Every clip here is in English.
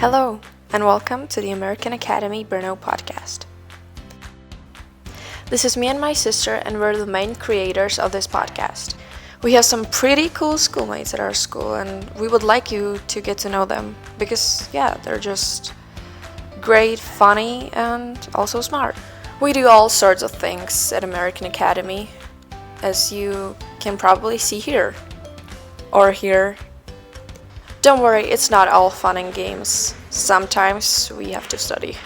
Hello, and welcome to the American Academy Brno Podcast. This is me and my sister, and we're the main creators of this podcast. We have some pretty cool schoolmates at our school, and we would like you to get to know them because, they're just great, funny, and also smart. We do all sorts of things at American Academy, as you can probably see here or here. Don't worry, it's not all fun and games. Sometimes we have to study.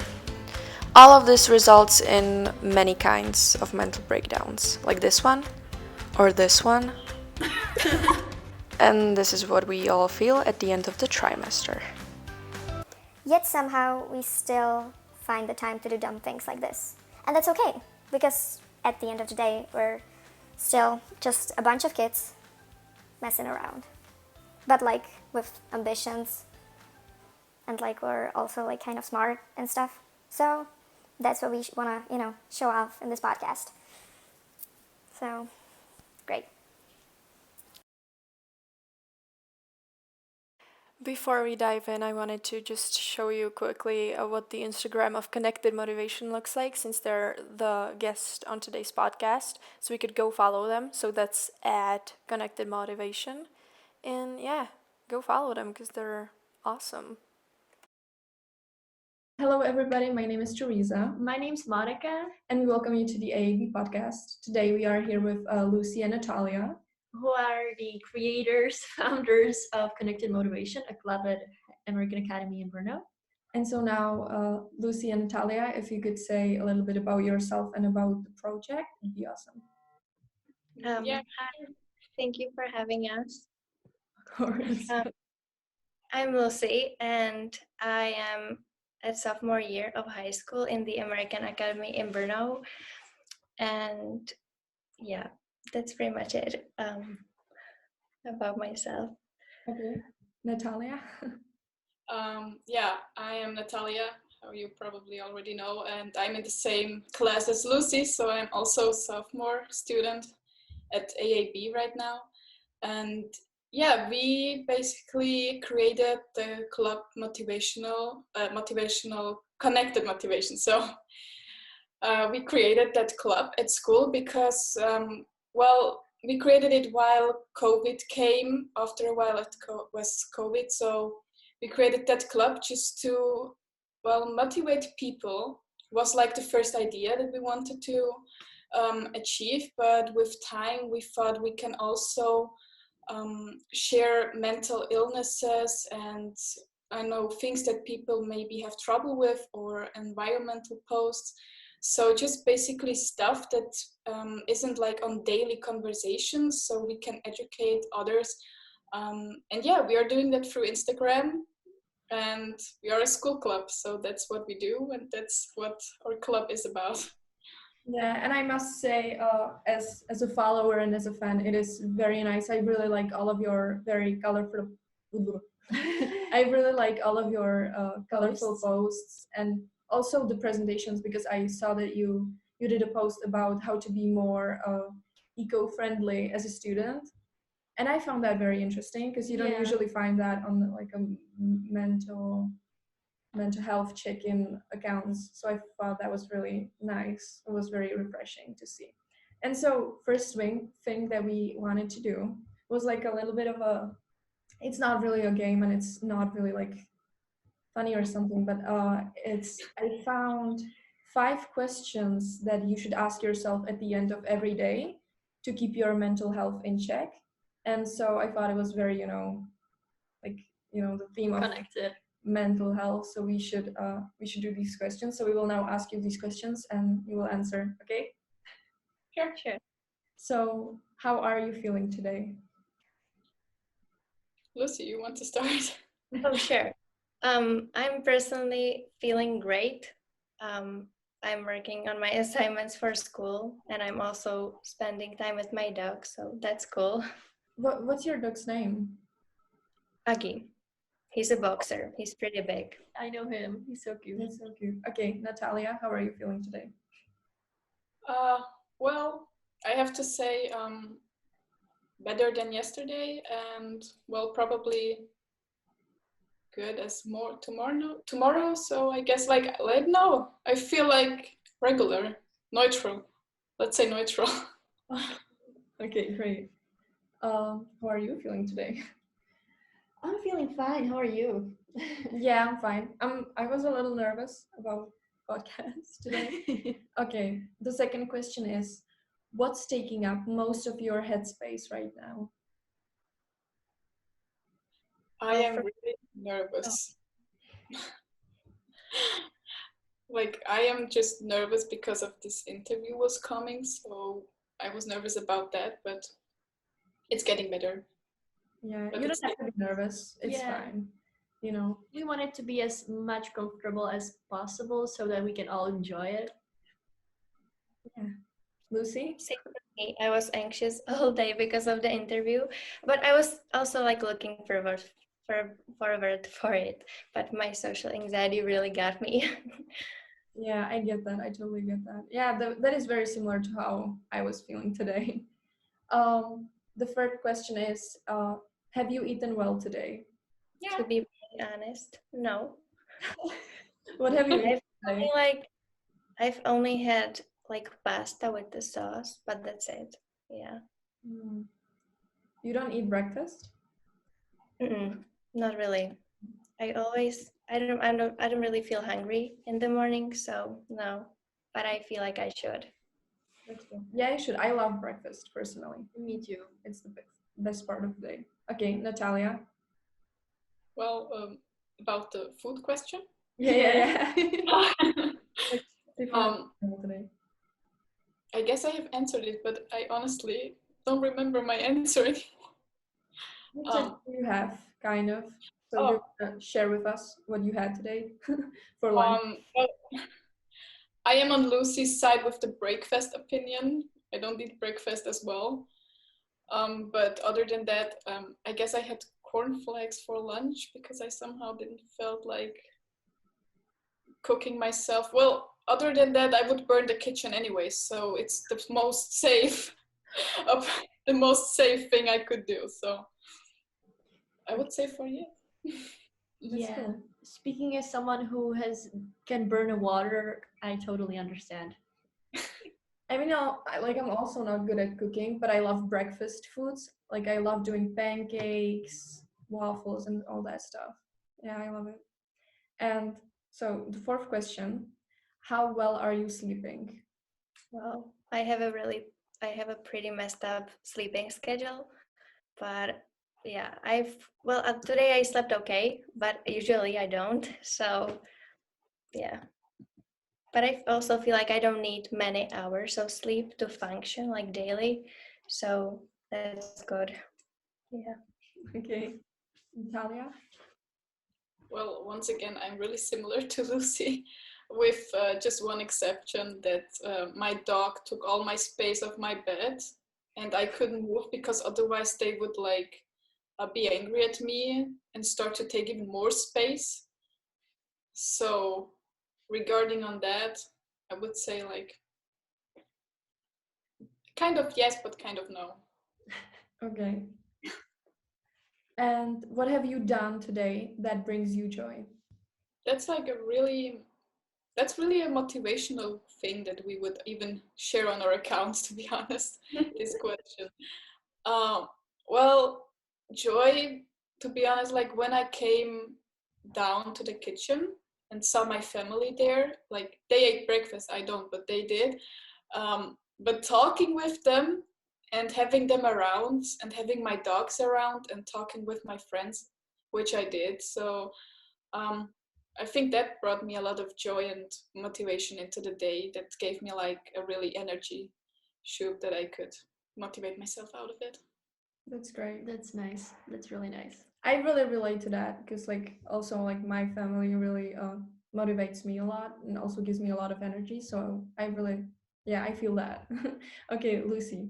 All of this results in many kinds of mental breakdowns, like this one, or this one. And this is what we all feel at the end of the trimester. Yet somehow we still find the time to do dumb things like this. And that's okay, because at the end of the day, we're still just a bunch of kids messing around. But with ambitions, and we're also kind of smart and stuff. So that's what we want to, show off in this podcast. So, great. Before we dive in, I wanted to just show you quickly what the Instagram of Connected Motivation looks like, since they're the guest on today's podcast. So we could go follow them. So that's at Connected Motivation. And go follow them because they're awesome. Hello, everybody. My name is Teresa. My name's Monica, and we welcome you to the AAB podcast. Today, we are here with Lucy and Natalia, who are the creators, founders of Connected Motivation, a club at American Academy in Brno. And so now, Lucy and Natalia, if you could say a little bit about yourself and about the project, it'd be awesome. Hi. Thank you for having us. Of course. I'm Lucy, and I am at sophomore year of high school in the American Academy in Brno. And that's pretty much it about myself. Okay. Natalia? I am Natalia, how you probably already know, and I'm in the same class as Lucy, so I'm also a sophomore student at AAB right now. And we basically created the club motivational connected motivation. So we created that club at school because, we created it while COVID came. After a while it was COVID, so we created that club just to, motivate people. It was the first idea that we wanted to achieve, but with time we thought we can also share mental illnesses and things that people maybe have trouble with, or environmental posts. So just basically stuff that isn't on daily conversations, so we can educate others. We are doing that through Instagram, and we are a school club, so that's what we do, and that's what our club is about. Yeah, and I must say, as a follower and as a fan, it is very nice. I really like all of your very colorful. I really like all of your colorful posts, and also the presentations, because I saw that you did a post about how to be more eco-friendly as a student, and I found that very interesting because you don't usually find that on a mental health check-in accounts. So I thought that was really nice. It was very refreshing to see. And so first thing that we wanted to do was a little bit of it's not really a game, and it's not really funny or something, but I found 5 questions that you should ask yourself at the end of every day to keep your mental health in check. And so I thought it was very, the theme of connected mental health, so we should do these questions. So we will now ask you these questions and you will answer. Okay? Sure. So how are you feeling today? Lucy, you want to start? Oh, sure. I'm personally feeling great. I'm working on my assignments for school, and I'm also spending time with my dog, so that's cool. What's your dog's name? Aggie. He's a boxer. He's pretty big. I know him. He's so cute. That's so cute. Okay, Natalia, how are you feeling today? I have to say better than yesterday, and probably good as more tomorrow. So I guess like I don't know. I feel like regular, neutral. Let's say neutral. Okay, great. How are you feeling today? I'm feeling fine. How are you? Yeah, I'm fine. I was a little nervous about podcast today. Okay, the second question is, what's taking up most of your headspace right now? I am really nervous. Like I am just nervous because of this interview was coming, so I was nervous about that, but it's getting better. Yeah, But you it's don't have to be nervous. It's Yeah. fine. You know. We want it to be as much comfortable as possible so that we can all enjoy it. Lucy? Same for me. I was anxious all day because of the interview, but I was also like looking forward for it. But my social anxiety really got me. Yeah, I get that. I totally get that. Yeah, that is very similar to how I was feeling today. The third question is, have you eaten well today? To be very honest, no. What have you eaten I've today? I've only had like pasta with the sauce, but that's it. Yeah. You don't eat breakfast? Not really. I don't really feel hungry in the morning, so no. But I feel like I should. That's good. Yeah, you should. I love breakfast personally. Me too. It's the best part of the day. Okay, Natalia. Well, about the food question. Yeah. Um, Today. I guess I have answered it, but I honestly don't remember my answer anymore. You have kind of. So Oh. do you want to share with us what you had today for lunch? Well, I am on Lucy's side with the breakfast opinion. I don't eat breakfast as well. But other than that, I guess I had cornflakes for lunch because I somehow didn't felt like cooking myself. Well, other than that, I would burn the kitchen anyway, so it's the most safe the most safe thing I could do. So I would say for you. Yeah. Cool. Speaking as someone who can burn a water, I totally understand. I mean, I'm also not good at cooking, but I love breakfast foods. Like I love doing pancakes, waffles, and all that stuff. Yeah, I love it. And so the fourth question, how well are you sleeping? Well, I have a pretty messed up sleeping schedule, but yeah, today I slept okay, but usually I don't. So yeah. But I also feel like I don't need many hours of sleep to function like daily. So that's good. Yeah. Okay. Natalia? Well, once again, I'm really similar to Lucy, with just one exception that my dog took all my space of my bed, and I couldn't move because otherwise they would like be angry at me and start to take even more space. So, regarding on that, I would say like kind of yes, but kind of no. Okay. And what have you done today that brings you joy? That's like that's really a motivational thing that we would even share on our accounts, to be honest, this question. Well, joy, to be honest, like when I came down to the kitchen and saw my family there, like they ate breakfast, I don't, but they did. But talking with them and having them around and having my dogs around and talking with my friends, which I did. So I think that brought me a lot of joy and motivation into the day. That gave me like a really energy shoot that I could motivate myself out of it. That's great. That's nice. That's really nice. I really relate to that because like also like my family really motivates me a lot and also gives me a lot of energy. So I feel that. Okay, Lucy.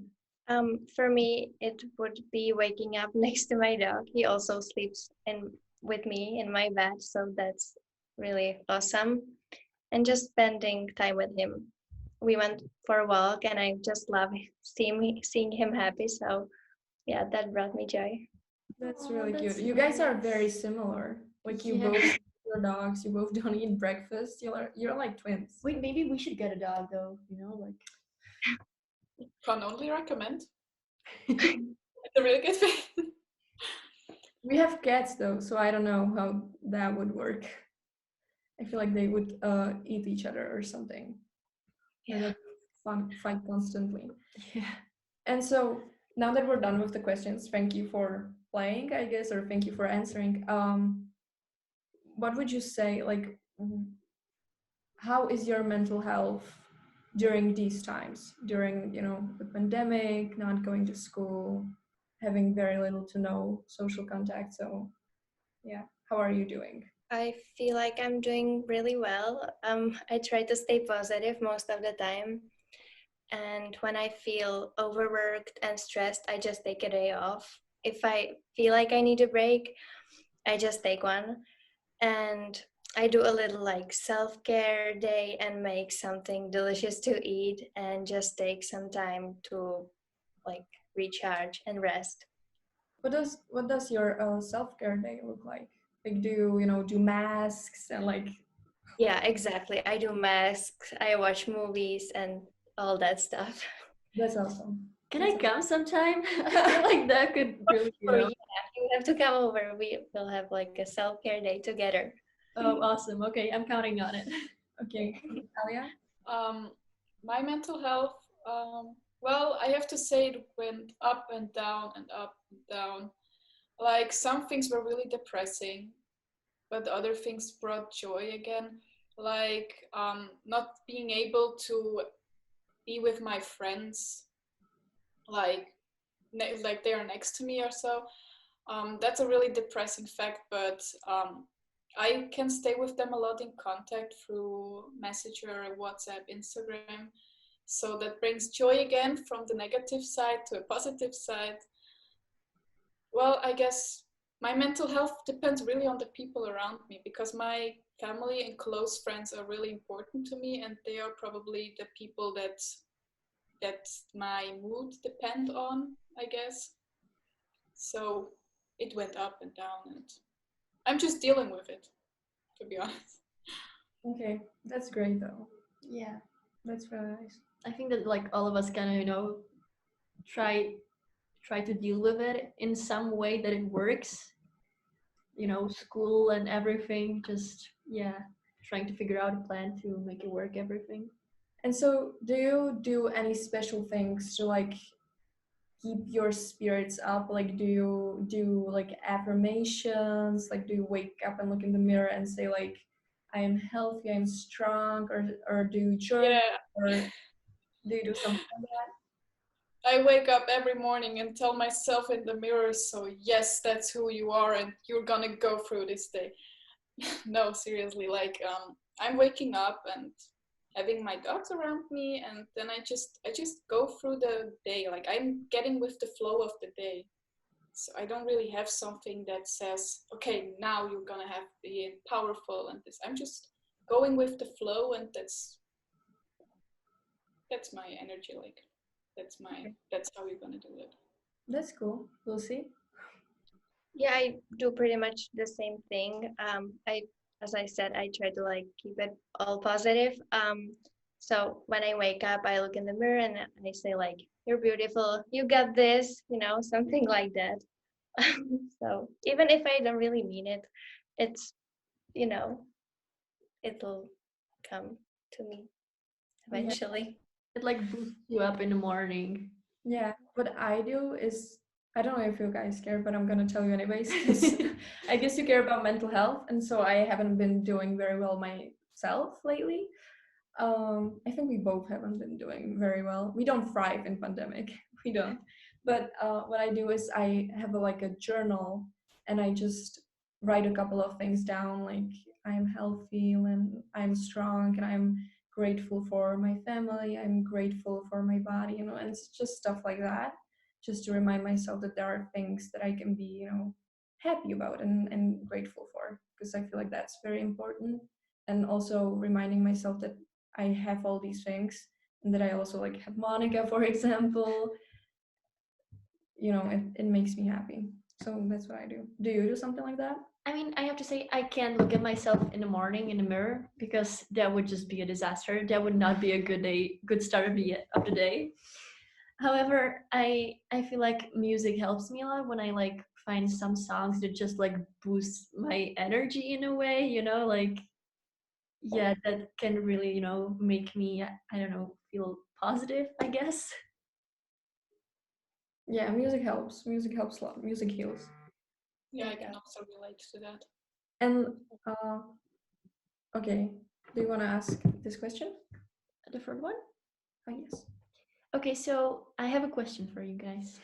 For me, it would be waking up next to my dog. He also sleeps with me in my bed, so that's really awesome. And just spending time with him. We went for a walk, and I just love seeing him happy. So yeah, that brought me joy. That's Aw, really that's cute. You guys are nice. very similar. Like you Yeah. both your dogs, you both don't eat breakfast. You're like twins. Wait, maybe we should get a dog though. Like. Can only recommend. It's a really good thing. We have cats though, so I don't know how that would work. I feel like they would eat each other or something. And Yeah. fight constantly. Yeah. And so now that we're done with the questions, thank you for playing, I guess, or thank you for answering. What would you say, like, how is your mental health during these times, during, the pandemic, not going to school, having very little to no social contact? So yeah, how are you doing? I feel like I'm doing really well. I try to stay positive most of the time. And when I feel overworked and stressed, I just take a day off. If I feel like I need a break, I just take one. And I do a little like self-care day and make something delicious to eat and just take some time to like recharge and rest. What does your self-care day look like? Like, do you do masks and like Yeah, exactly. I do masks, I watch movies and all that stuff. that's awesome. Can I come sometime? I feel like that could really, Or you have to come over. We will have like a self-care day together. Oh, awesome. Okay, I'm counting on it. Okay, Natalia? My mental health, well, I have to say it went up and down and up and down. Like some things were really depressing, but other things brought joy again. Like not being able to be with my friends, like like they are next to me or so. That's a really depressing fact, but I can stay with them a lot in contact through Messenger, WhatsApp, Instagram. So that brings joy again from the negative side to a positive side. Well, I guess my mental health depends really on the people around me because my family and close friends are really important to me, and they are probably the people that my mood depend on, I guess. So it went up and down, and I'm just dealing with it, to be honest. Okay, that's great though. Yeah. That's really nice. I think that like all of us kind of, try to deal with it in some way that it works. School and everything, just trying to figure out a plan to make it work, everything. And so, do you do any special things to like keep your spirits up? Like, do you do like affirmations? Like, do you wake up and look in the mirror and say like, I am healthy, I'm strong, or do you journal, Yeah, or do you do something like that? I wake up every morning and tell myself in the mirror, so yes, that's who you are, and you're gonna go through this day. No, seriously, like I'm waking up and having my dogs around me, and then I just go through the day. Like I'm getting with the flow of the day. So I don't really have something that says, okay, now you're gonna have to be powerful and this. I'm just going with the flow, and that's my energy. Like that's how you're gonna do it. That's cool. We'll see. Yeah, I do pretty much the same thing. As I said, I try to like keep it all positive. So when I wake up, I look in the mirror and I say like, "You're beautiful. You got this," something like that. So even if I don't really mean it, it's you know, it'll come to me eventually. It like boosts you up in the morning. Yeah, what I do is, I don't know if you guys care, but I'm gonna tell you anyways, 'cause I guess you care about mental health, and so I haven't been doing very well myself lately. I think we both haven't been doing very well. We don't thrive in pandemic. We don't. But what I do is I have like a journal, and I just write a couple of things down, like I'm healthy and I'm strong and I'm grateful for my family. I'm grateful for my body, and it's just stuff like that, just to remind myself that there are things that I can be, happy about and grateful for, because I feel like that's very important. And also reminding myself that I have all these things, and that I also like have Monica, for example. It makes me happy. So that's what I do. Do you do something like that? I mean, I have to say, I can't look at myself in the morning in the mirror because that would just be a disaster. That would not be a good day, good start of the day. However, I feel like music helps me a lot when I like find some songs that just like boost my energy in a way, like yeah, that can really, make me, I don't know, feel positive, I guess. Yeah, music helps. Music helps a lot. Music heals. Yeah, I Yeah. can also relate to that. And okay, do you want to ask this question? A different one. Oh, yes. Okay, so I have a question for you guys.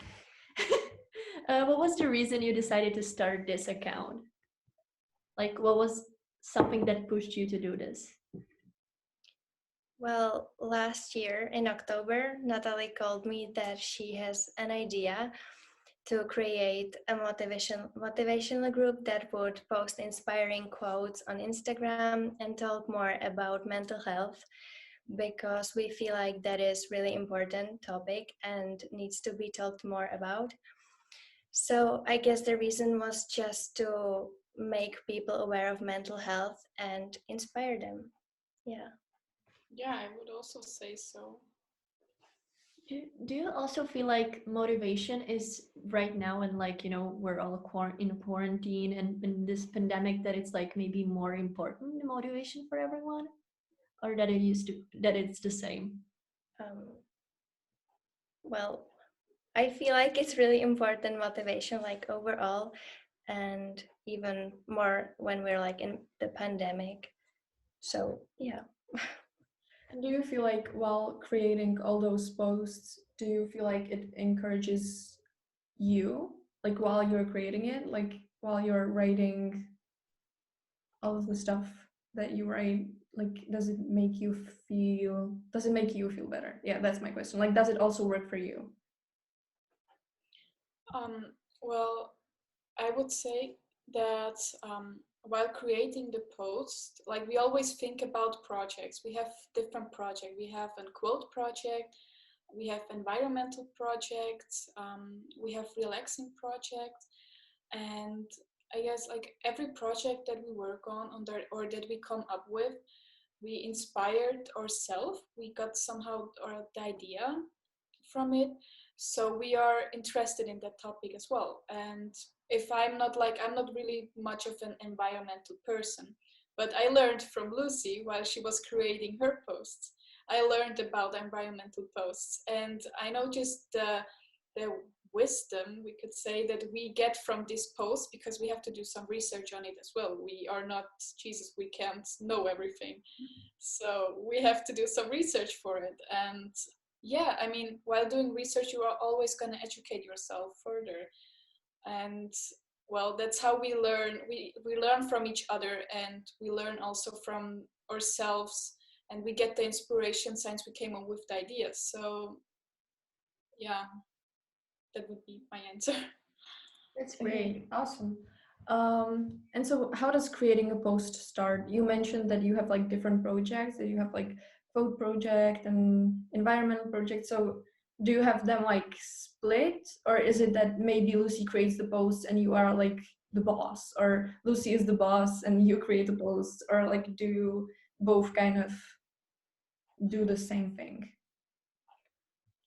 What was the reason you decided to start this account? Like, what was something that pushed you to do this? Well, last year in October, Natalie called me that she has an idea to create a motivational group that would post inspiring quotes on Instagram and talk more about mental health, because we feel like that is really important topic and needs to be talked more about. So I guess the reason was just to make people aware of mental health and inspire them. Yeah. Yeah, I would also say so. Do you also feel like motivation is right now, and like, we're all in quarantine and in this pandemic, that it's like maybe more important, the motivation for everyone, or that it's the same? Um, well, I feel like it's really important motivation, like overall, and even more when we're like in the pandemic. So yeah. And do you feel like while creating all those posts, do you feel like it encourages you, like while you're creating it, like while you're writing all of the stuff that you write, like does it make you feel better? Yeah, that's my question. Like, does it also work for you? Well, I would say that while creating the post, like we always think about projects. We have different projects. We have a quote project, we have environmental projects, we have relaxing projects, and I guess like every project that we work on there or that we come up with, we inspired ourselves. We got somehow or the idea from it, so we are interested in that topic as well. And if I'm not really much of an environmental person, but I learned from Lucy while she was creating her posts. I learned about environmental posts, and I noticed the wisdom, we could say, that we get from this post, because we have to do some research on it as well. We are not Jesus, we can't know everything, so we have to do some research for it. And yeah, I mean, while doing research, you are always going to educate yourself further. And well, that's how we learn. We learn from each other, and we learn also from ourselves, and we get the inspiration since we came up with the ideas. So yeah, that would be my answer. That's Okay, awesome. And so how does creating a post start? You mentioned that you have like different projects, that you have like code project and environmental project. So do you have them like split, or is it that maybe Lucy creates the post and you are like the boss, or Lucy is the boss and you create the post, or like do you both kind of do the same thing?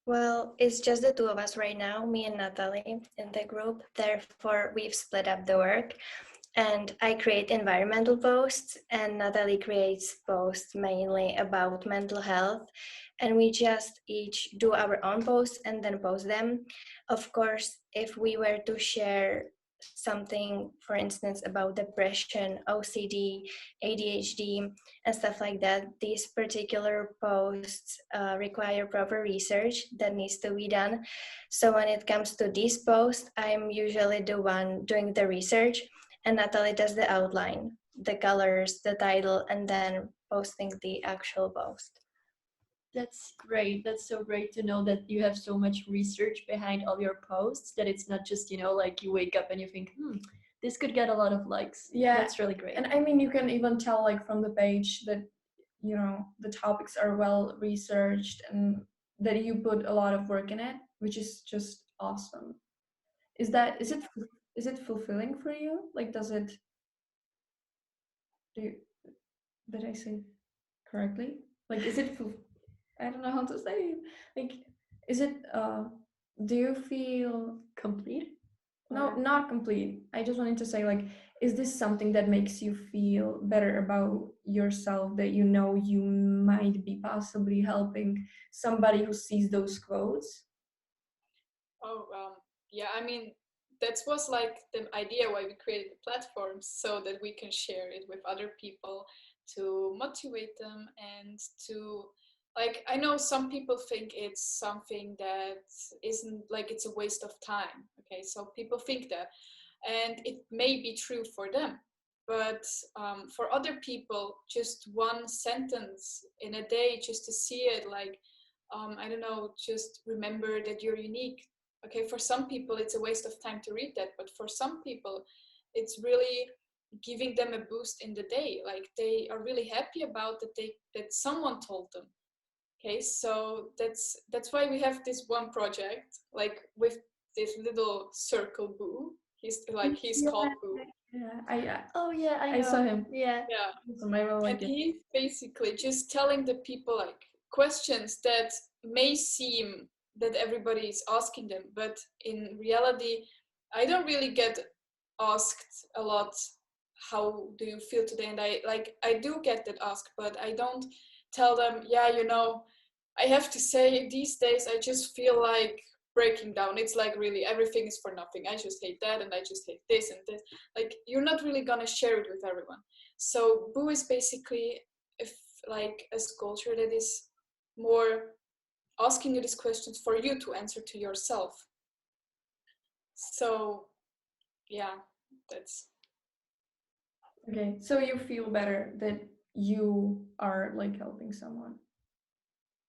Well, it's just the two of us right now, me and Natalie in the group. Therefore, we've split up the work. And I create environmental posts, and Natalie creates posts mainly about mental health. And we just each do our own posts and then post them. Of course, if we were to share something, for instance, about depression, OCD, ADHD, and stuff like that, these particular posts require proper research that needs to be done. So when it comes to these posts, I'm usually the one doing the research, and Natalie does the outline, the colors, the title, and then posting the actual post. That's great. That's so great to know that you have so much research behind all your posts, that it's not just, like you wake up and you think, this could get a lot of likes. Yeah, that's really great. and I mean, you can even tell like from the page that the topics are well researched and that you put a lot of work in it, which is just awesome. Is it fulfilling for you? Like, does it Do you, did I say correctly? Like, is it? I don't know how to say it. Like, is it? Do you feel Complete? no, Or- not complete. I just wanted to say, like, is this something that makes you feel better about yourself, that you know you might be possibly helping somebody who sees those quotes? Oh, yeah, I mean, that was like the idea why we created the platform, so that we can share it with other people to motivate them and to, like, I know some people think it's something that isn't, like, it's a waste of time. Okay, so people think that, and it may be true for them. But for other people, just one sentence in a day, just to see it, like, I don't know, just remember that you're unique. Okay, for some people it's a waste of time to read that, but for some people it's really giving them a boost in the day. Like, they are really happy about that someone told them. Okay, so that's why we have this one project, like, with this little circle Boo. He's Yeah, called Boo. yeah. Oh yeah, I I saw know. him. Yeah. Yeah, So I will and like it. he's basically just telling the people, like, questions that may seem that everybody is asking them, but in reality I don't really get asked a lot, how do you feel today? And I do get that asked, but I don't tell them, yeah, I have to say these days I just feel like breaking down. It's like, really, everything is for nothing. I just hate that, and I just hate this and this. Like, you're not really gonna share it with everyone. So Boo is basically, if like, a sculpture that is more asking you these questions for you to answer to yourself. So yeah, that's Okay, so you feel better that you are like helping someone.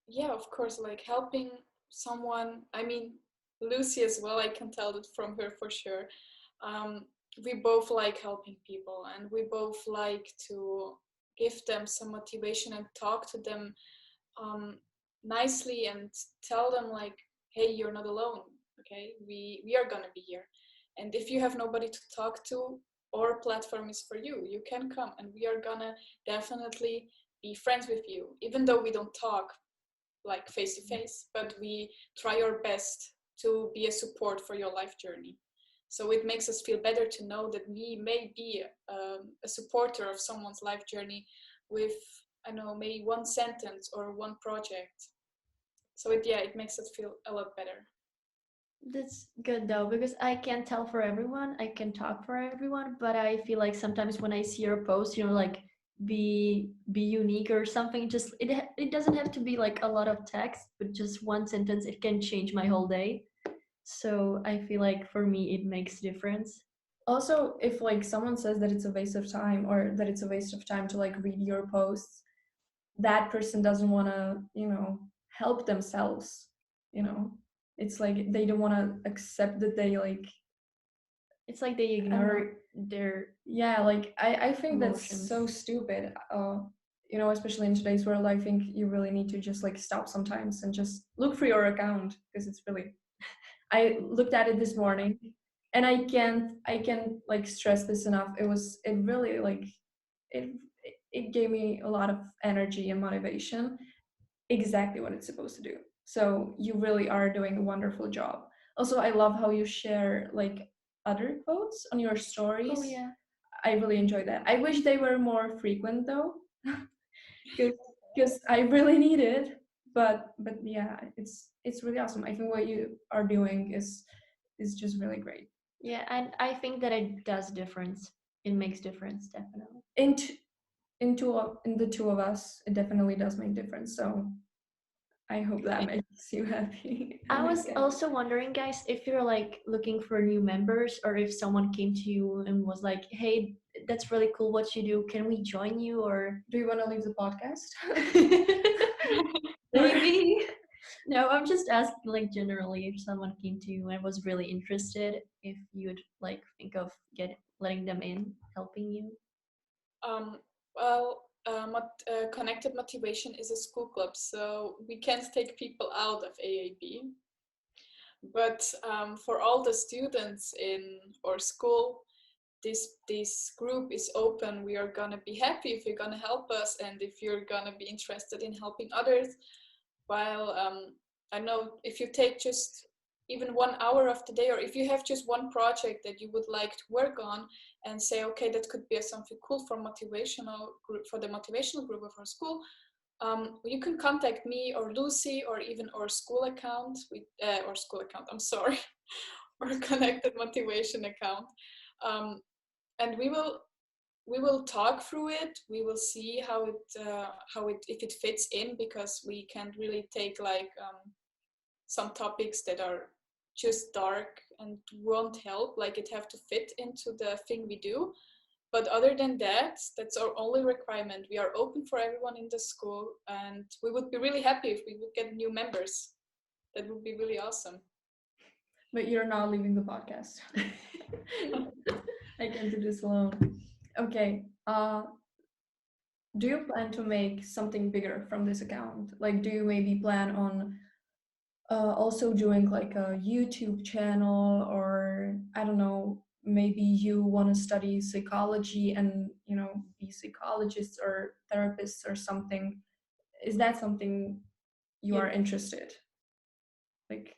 yeah, of course, like, helping someone. I mean, Lucy as well, I can tell that from her for sure. um, we both like helping people, and we both like to give them some motivation and talk to them nicely, and tell them, like, hey, you're not alone. Okay, we are gonna be here, and if you have nobody to talk to, our platform is for you. You can come, and we are gonna definitely be friends with you, even though we don't talk like face to face, but we try our best to be a support for your life journey. So it makes us feel better to know that we may be a supporter of someone's life journey with, I don't know, maybe one sentence or one project. So it makes us feel a lot better. That's good though, because I can't tell for everyone. I can talk for everyone, but I feel like sometimes when I see your post, like be unique or something, just it doesn't have to be like a lot of text, but just one sentence, it can change my whole day. So I feel like for me it makes difference. Also, if like someone says that it's a waste of time, or that it's a waste of time to like read your posts, that person doesn't want to, help themselves. you know it's like they don't want to accept that they like, It's like they I don't know. ignore their Yeah, like I think that's emotions. so stupid. Especially in today's world, I think you really need to just like stop sometimes and just look for your account, because it's really, I looked at it this morning, and I can't like stress this enough. It really like it it gave me a lot of energy and motivation, exactly what it's supposed to do. So you really are doing a wonderful job. Also, I love how you share like other quotes on your stories. Oh yeah. I really enjoy that. I wish they were more frequent though, because I really need it. But yeah, it's really awesome. I think what you are doing is just really great. Yeah, and I think that it does difference. It makes difference, definitely. In the two of us, it definitely does make difference. So I hope that makes you happy. I was Okay. also wondering, guys, if you're like looking for new members, or if someone came to you and was like, "Hey, that's really cool what you do. Can we join you?" Or Do you want to leave the podcast? maybe. No, I'm just asking, like, generally, if someone came to you and was really interested, if you'd like think of letting them in, helping you. Um, Connected Motivation is a school club, so we can't take people out of AAB. But for all the students in our school, this group is open. We are gonna be happy if you're gonna help us, and if you're gonna be interested in helping others. While I know if you take just even 1 hour of the day, or if you have just one project that you would like to work on, and say, okay, that could be something cool for the motivational group of our school. You can contact me or Lucy, or even our school account, I'm sorry, or connected motivation account, and we will talk through it. We will see how it if it fits in, because we can't really take like some topics that are just dark and won't help. Like, it have to fit into the thing we do. But other than that, that's our only requirement. We are open for everyone in the school, and we would be really happy if we would get new members. That would be really awesome. But you're not leaving the podcast. I can't do this alone. Okay. Do you plan to make something bigger from this account? Like, do you maybe plan on also doing like a YouTube channel, or I don't know, maybe you want to study psychology and, be psychologists or therapists or something? Is that something you are interested? Like,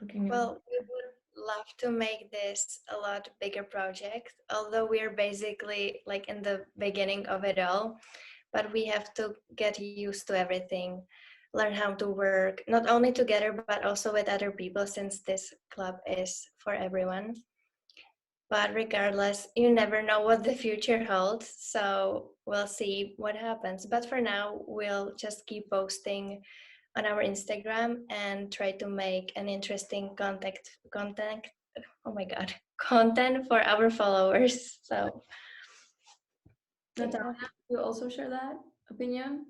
looking at... Well, we would love to make this a lot bigger project, although we're basically like in the beginning of it all, but we have to get used to everything, learn how to work, not only together, but also with other people, since this club is for everyone. But regardless, you never know what the future holds, so we'll see what happens. But for now, we'll just keep posting on our Instagram and try to make an interesting content. Oh my god, content for our followers. So, Natalia, you also share that opinion?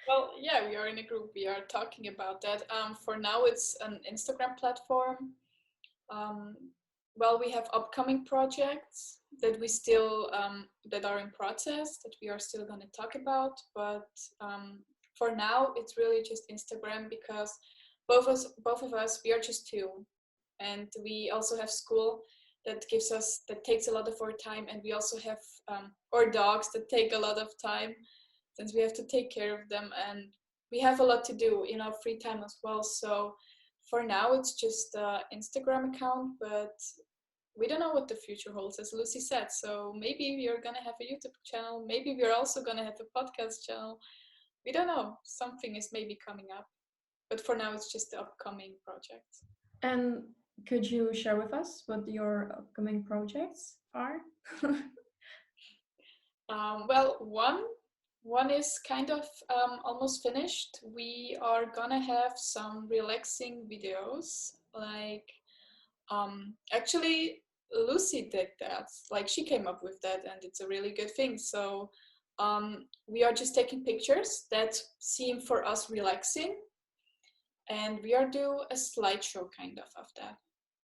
Well, yeah, we are in a group. We are talking about that. For now, it's an Instagram platform. Well, we have upcoming projects that we still that are in process, that we are still going to talk about. But for now, it's really just Instagram, because both of us, we are just two, and we also have school that takes a lot of our time, and we also have our dogs that take a lot of time, since we have to take care of them, and we have a lot to do in our free time as well. So for now, it's just an Instagram account, but we don't know what the future holds, as Lucy said. So maybe we are gonna have a YouTube channel. Maybe we're also gonna have a podcast channel. We don't know. Something is maybe coming up, but for now, it's just the upcoming project. And could you share with us what your upcoming projects are? Well, one is kind of almost finished. We are gonna have some relaxing videos, like actually Lucy did that. Like, she came up with that, and it's a really good thing. So we are just taking pictures that seem for us relaxing, and we are do a slideshow kind of that.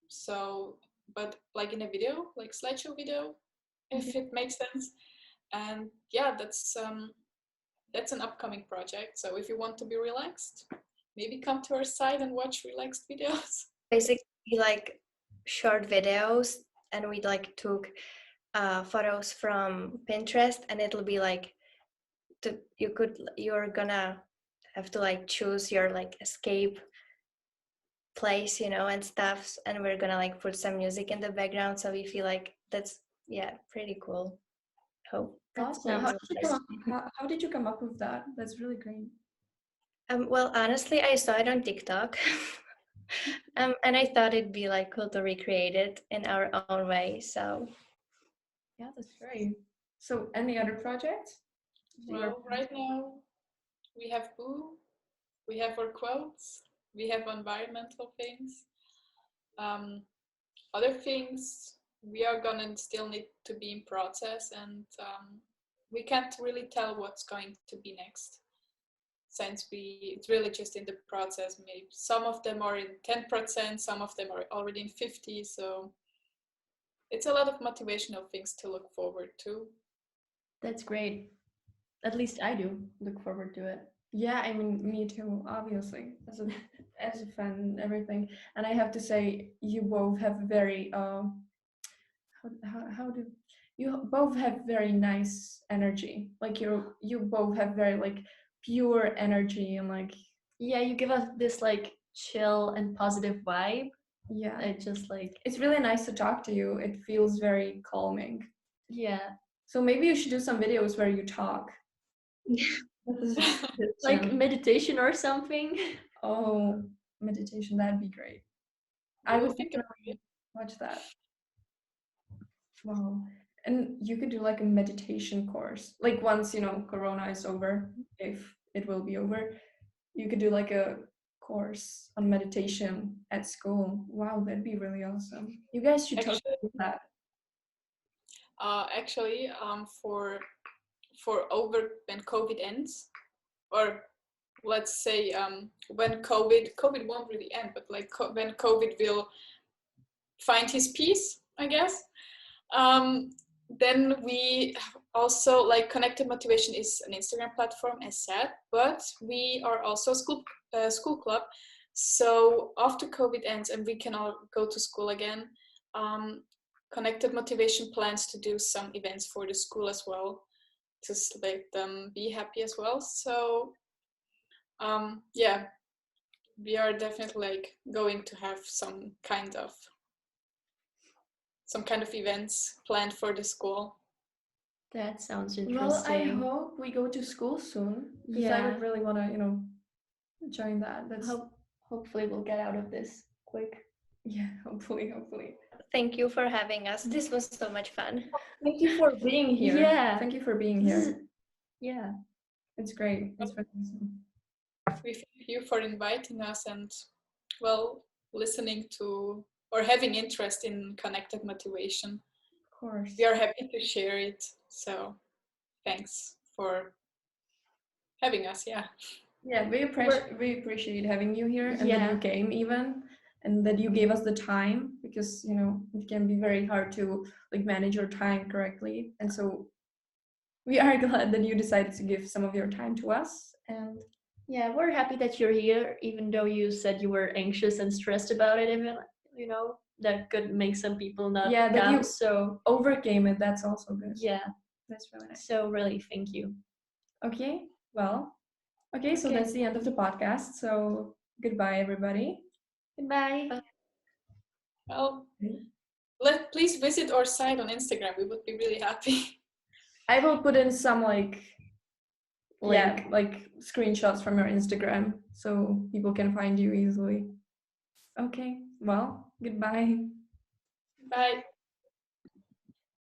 So, but like in a video, like slideshow video, if it makes sense. And yeah, that's an upcoming project. So if you want to be relaxed, maybe come to our site and watch relaxed videos. basically, like short videos, and we like took photos from Pinterest, and it'll be like you're gonna have to like choose your like escape place, and stuff, and we're gonna like put some music in the background, so we feel like that's pretty cool. Hope that Awesome. How did you come up with that? That's really great. Well, honestly, I saw it on TikTok. And I thought it'd be like cool to recreate it in our own way. So Yeah, that's great. So any other projects? Well, right now we have Boo, we have our quotes, we have environmental things. Other things we are gonna still need to be in process, and we can't really tell what's going to be next, since it's really just in the process. Maybe some of them are in 10%, some of them are already in 50%. So it's a lot of motivational things to look forward to. That's great. At least I do look forward to it. Yeah, I mean, me too, obviously, as a fan and everything. And I have to say, you both have very, how how do you both have very nice energy? Like you both have very like pure energy and like Yeah, you give us this like chill and positive vibe. yeah. It just like It's really nice to talk to you. It feels very calming. yeah, So maybe you should do some videos where you talk. like meditation or something. Oh, meditation, that'd be great. I would think about it. watch that. Wow. And you could do like a meditation course. Like once, Corona is over, if it will be over, you could do like a course on meditation at school. Wow, that'd be really awesome. You guys should totally do that. Actually, for over when COVID ends, or let's say when COVID won't really end, but like when COVID will find his peace, I guess. Then we also like Connected Motivation is an Instagram platform, as said, but we are also a school club. So after COVID ends and we can all go to school again, Connected Motivation plans to do some events for the school as well, to let them be happy as well. So yeah, we are definitely like going to have some kind of events planned for the school. That sounds Well, I interesting. hope we go to school soon. Because I would really want to, join that. Hopefully we'll get out of this quick. Yeah, hopefully. Thank you for having us. This was so much fun. Thank you for being here. Yeah. Thank you for being here. Yeah. It's great. It's very awesome. We thank you for inviting us and, well, listening to or having interest in Connected Motivation. Of course. We are happy to share it. So thanks for having us. Yeah. Yeah, we appreciate having you here and that Yeah. you came even and that you gave us the time because, it can be very hard to like manage your time correctly. And so we are glad that you decided to give some of your time to us. And Yeah, we're happy that you're here, even though you said you were anxious and stressed about it. Even that could make some people not yeah, that come. you So overcame it. That's also good. yeah, That's really nice. so really thank you. Okay, well, okay, so Okay. that's the end of the podcast. So goodbye, everybody. Goodbye. Well, please visit our site on Instagram. We would be really happy. I will put in some like Yeah. like screenshots from your Instagram so people can find you easily. Okay, well, goodbye. Bye.